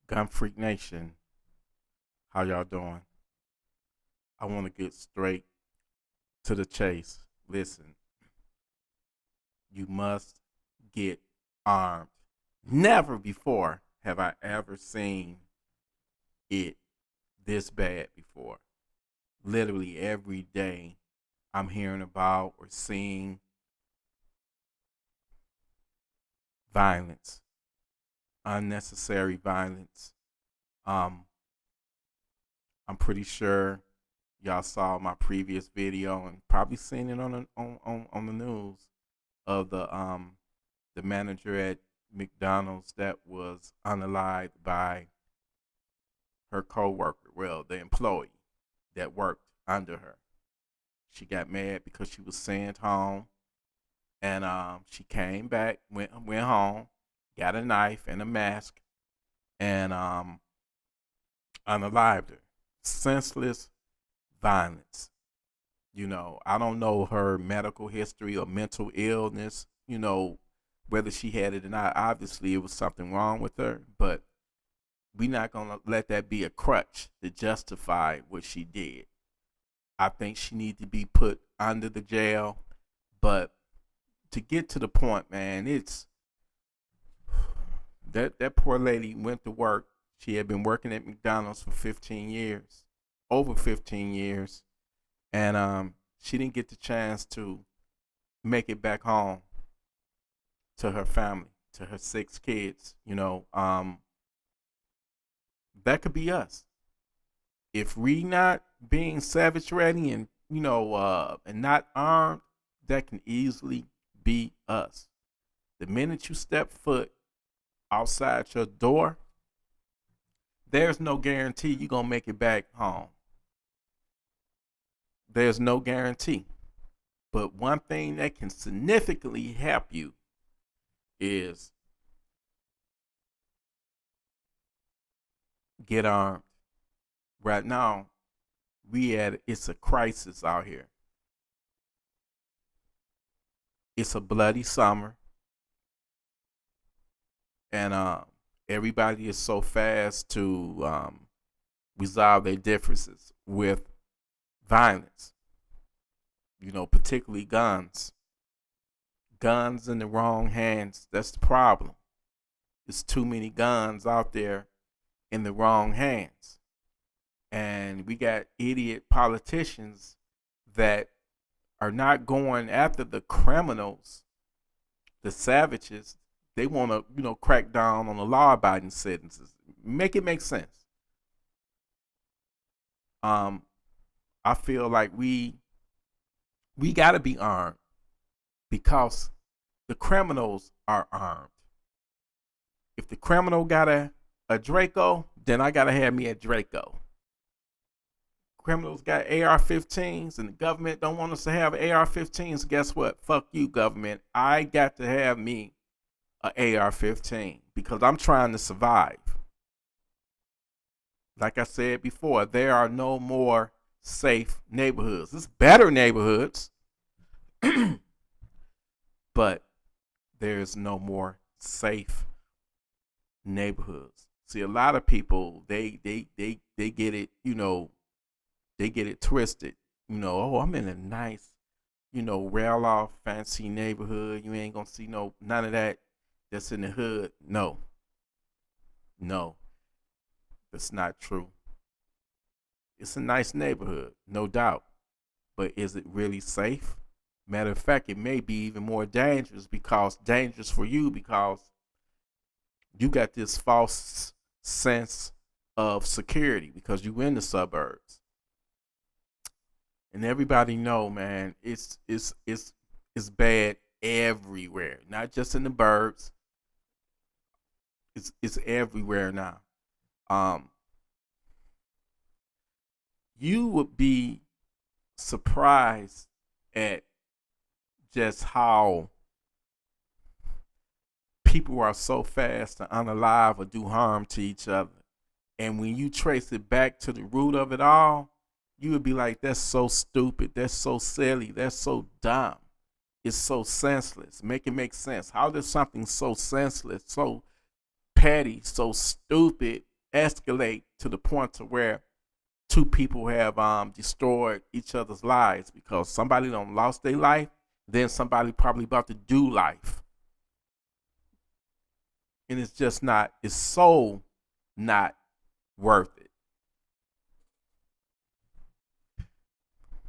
Gun Freak Nation, how y'all doing? I want to get straight to the chase. Listen, you must get armed. Never before have I ever seen it this bad before. Literally every day I'm hearing about or seeing violence, unnecessary violence. Um, I'm pretty sure y'all saw my previous video and probably seen it on the news of the manager at McDonald's that was unalived by her coworker, well, the employee that worked under her. She got mad because she was sent home, and she came back, went home, got a knife and a mask, and unalived her. Senseless violence. I don't know her medical history or mental illness, whether she had it or not. Obviously, it was something wrong with her, but we're not going to let that be a crutch to justify what she did. I think she needs to be put under the jail, but to get to the point, man, it's that poor lady went to work. She had been working at McDonald's for 15 years, over 15 years, and she didn't get the chance to make it back home to her family, to her 6 kids. That could be us if we not being savage ready and and not armed. That can easily be us. The minute you step foot outside your door, there's no guarantee you're gonna make it back home. There's no guarantee. But one thing that can significantly help you is get armed. Right now, it's a crisis out here. It's a bloody summer, and everybody is so fast to resolve their differences with violence. Particularly guns. Guns in the wrong hands. That's the problem. There's too many guns out there in the wrong hands. And we got idiot politicians that are not going after the criminals, the savages. They want to, crack down on the law-abiding citizens. Make it make sense. I feel like we got to be armed because the criminals are armed. If the criminal got a Draco, then I got to have me a Draco. Criminals got AR-15s and the government don't want us to have AR-15s. Guess what? Fuck you, government. I got to have me a AR-15 because I'm trying to survive. Like I said before, there are no more safe neighborhoods. It's better neighborhoods, but there's no more safe neighborhoods. See, a lot of people they get it, they get it twisted. Oh, I'm in a nice, rail off fancy neighborhood. You ain't gonna see none of that that's in the hood. No. No. That's not true. It's a nice neighborhood, no doubt. But is it really safe? Matter of fact, it may be even more dangerous for you because you got this false sense of security because you in the suburbs. And everybody know, man, it's bad everywhere. Not just in the burbs. It's everywhere now. Um you would be surprised at just how people are so fast to unalive or do harm to each other. And when you trace it back to the root of it all, you would be like, that's so stupid. That's so silly. That's so dumb. It's so senseless. Make it make sense. How does something so senseless, so petty, so stupid escalate to the point to where two people have destroyed each other's lives because somebody done lost their life, then somebody probably about to do life. And it's just not, it's so not worth it.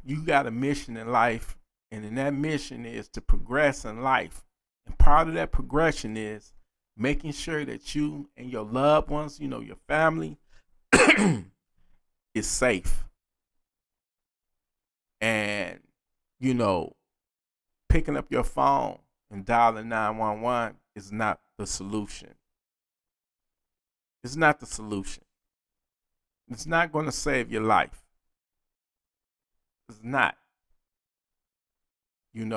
You got a mission in life, and in that mission is to progress in life. And part of that progression is making sure that you and your loved ones, your family, is safe. And, you know, picking up your phone and dialing 911 is not the solution. It's not the solution. It's not going to save your life. It's not. It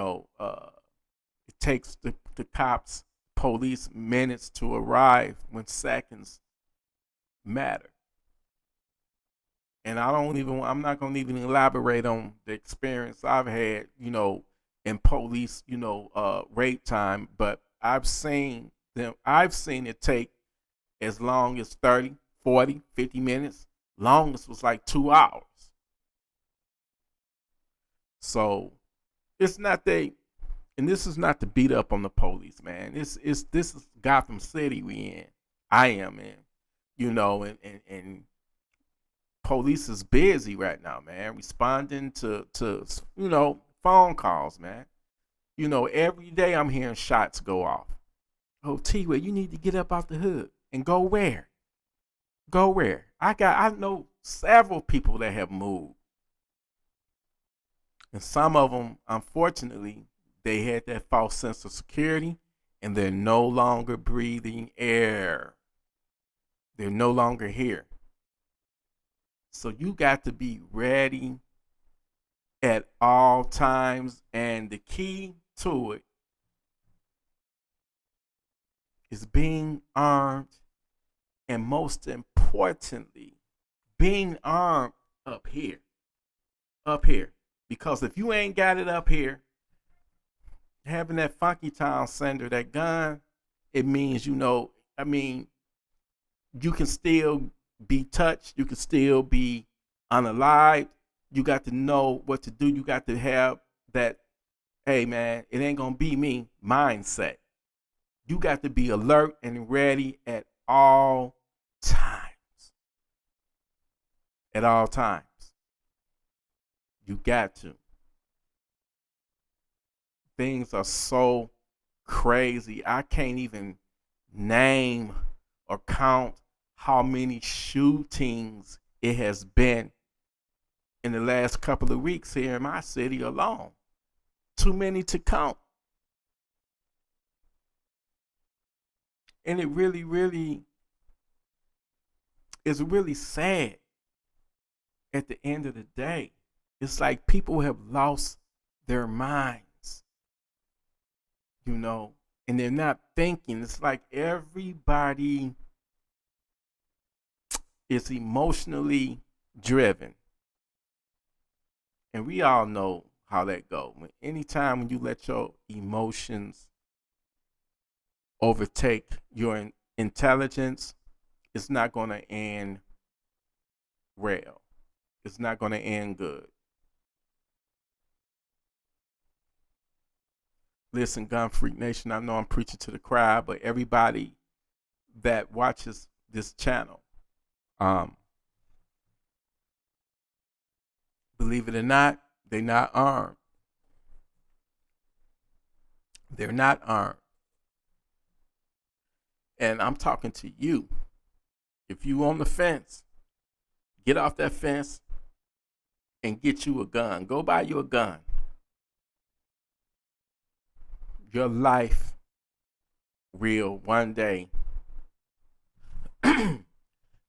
takes the cops, police minutes to arrive when seconds matter. And I'm not going to even elaborate on the experience I've had, in police, rape time, but I've seen it take as long as 30, 40, 50 minutes. Longest was like 2 hours. So it's not and this is not to beat up on the police, man. This is Gotham City we in. I am in, and police is busy right now, man, responding to phone calls, man. Every day I'm hearing shots go off. Oh, T-Way, you need to get up out the hood and go where? Go where? I know several people that have moved. And some of them, unfortunately, they had that false sense of security and they're no longer breathing air. They're no longer here. So you got to be ready at all times. And the key to it is being armed, and most importantly, being armed up here. Up here. Because if you ain't got it up here, having that funky town sender, that gun, it means, you can still be touched. You can still be unalived. You got to know what to do. You got to have that, hey, man, it ain't going to be me mindset. You got to be alert and ready at all times. At all times. You got to. Things are so crazy. I can't even name or count how many shootings it has been in the last couple of weeks here in my city alone. Too many to count. And it really, really is really sad at the end of the day. It's like people have lost their minds, and they're not thinking. It's like everybody is emotionally driven. And we all know how that goes. Anytime when you let your emotions overtake your intelligence, it's not going to end well. It's not going to end good. Listen, Gun Freak Nation, I know I'm preaching to the crowd, but everybody that watches this channel, believe it or not, they're not armed. They're not armed. And I'm talking to you. If you on the fence, get off that fence and get you a gun. Go buy you a gun. Your life will one day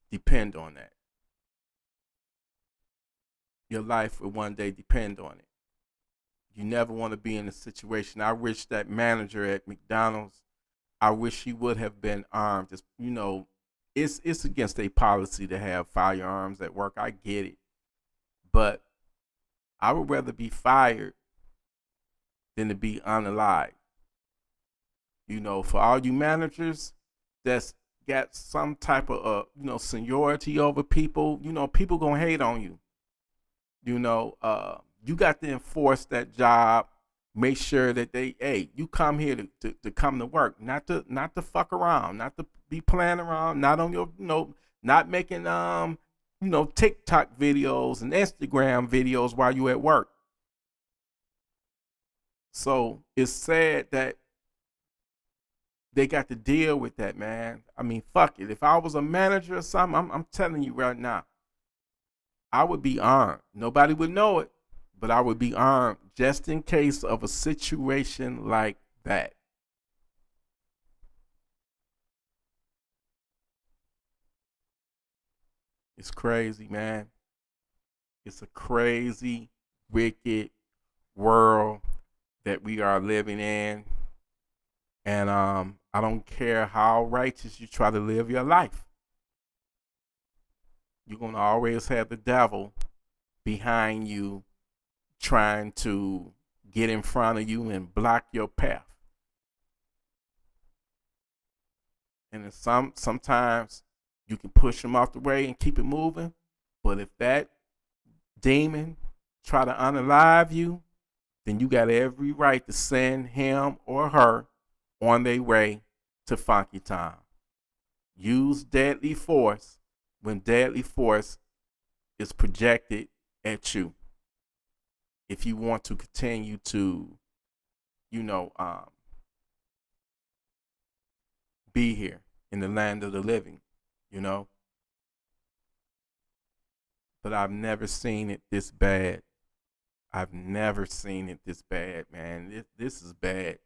depend on that. Your life will one day depend on it. You never want to be in a situation. I wish that manager at McDonald's, I wish he would have been armed. It's against their policy to have firearms at work. I get it. But I would rather be fired than to be unalive. For all you managers that's got some type of seniority over people, people gonna hate on you. You got to enforce that job. Make sure that hey, you come here to come to work, not to fuck around, not to be playing around, not on your, not making TikTok videos and Instagram videos while you at work. So it's sad that they got to deal with that, man. I mean, fuck it. If I was a manager or something, I'm telling you right now, I would be armed. Nobody would know it, but I would be armed just in case of a situation like that. It's crazy, man. It's a crazy, wicked world that we are living in. And I don't care how righteous you try to live your life. You're going to always have the devil behind you trying to get in front of you and block your path. And sometimes you can push him off the way and keep it moving. But if that demon try to unalive you, then you got every right to send him or her on their way to Funky Town. Use deadly force when deadly force is projected at you. If you want to continue to, be here in the land of the living, But I've never seen it this bad. I've never seen it this bad, man. This is bad,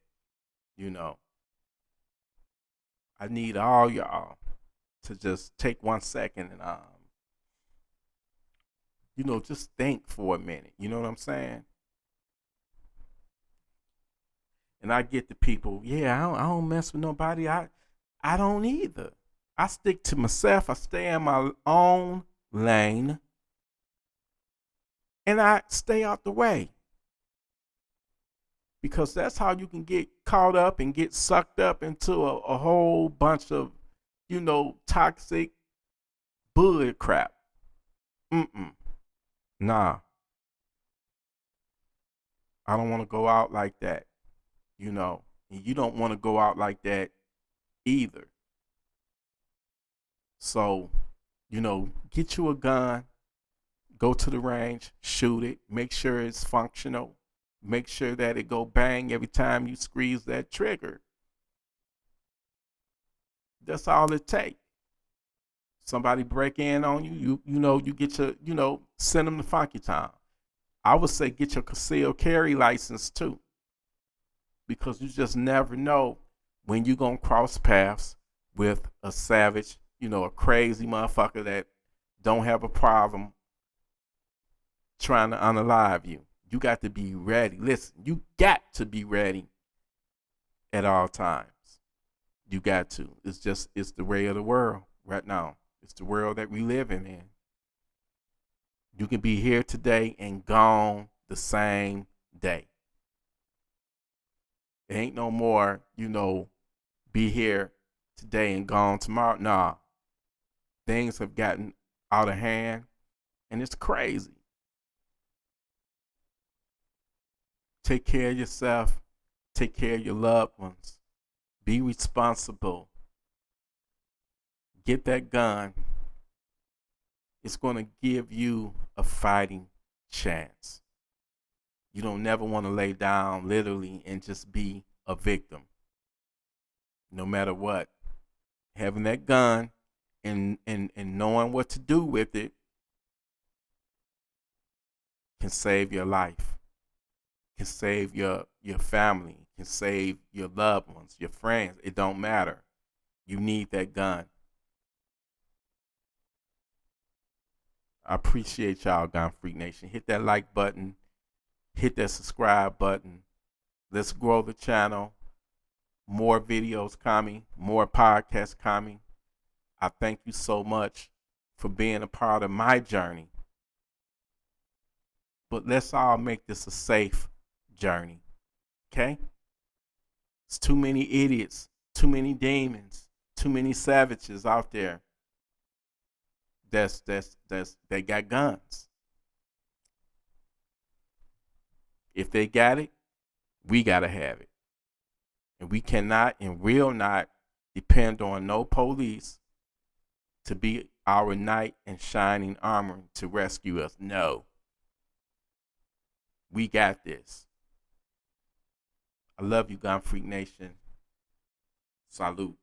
I need all y'all to just take 1 second and just think for a minute. You know what I'm saying? And I get the people, yeah, I don't mess with nobody. I don't either. I stick to myself. I stay in my own lane. And I stay out the way. Because that's how you can get caught up and get sucked up into a whole bunch of, toxic bull crap. Nah. I don't want to go out like that, And you don't want to go out like that either. So, get you a gun, go to the range, shoot it, make sure it's functional, make sure that it go bang every time you squeeze that trigger. That's all it takes. Somebody break in on you, you get your, send them to Funky Town. I would say get your concealed carry license too, because you just never know when you're going to cross paths with a savage, a crazy motherfucker that don't have a problem trying to unalive you. You got to be ready. Listen, you got to be ready at all times. You got to. It's the way of the world right now. It's the world that we living in. You can be here today and gone the same day. It ain't no more, be here today and gone tomorrow. Nah. Things have gotten out of hand, and it's crazy. Take care of yourself. Take care of your loved ones. Be responsible. Get that gun. It's going to give you a fighting chance. You don't never want to lay down literally and just be a victim. No matter what. Having that gun and knowing what to do with it can save your life. Can save your family. Can save your loved ones, your friends. It don't matter. You need that gun. I appreciate y'all, Gun Freak Nation. Hit that like button. Hit that subscribe button. Let's grow the channel. More videos coming. More podcasts coming. I thank you so much for being a part of my journey. But let's all make this a safe journey. Okay? It's too many idiots. Too many demons. too many savages out there they got guns. If they got it, we gotta have it. And we cannot and will not depend on no police to be our knight in shining armor to rescue us. No. We got this. I love you, Gun Freak Nation. Salute.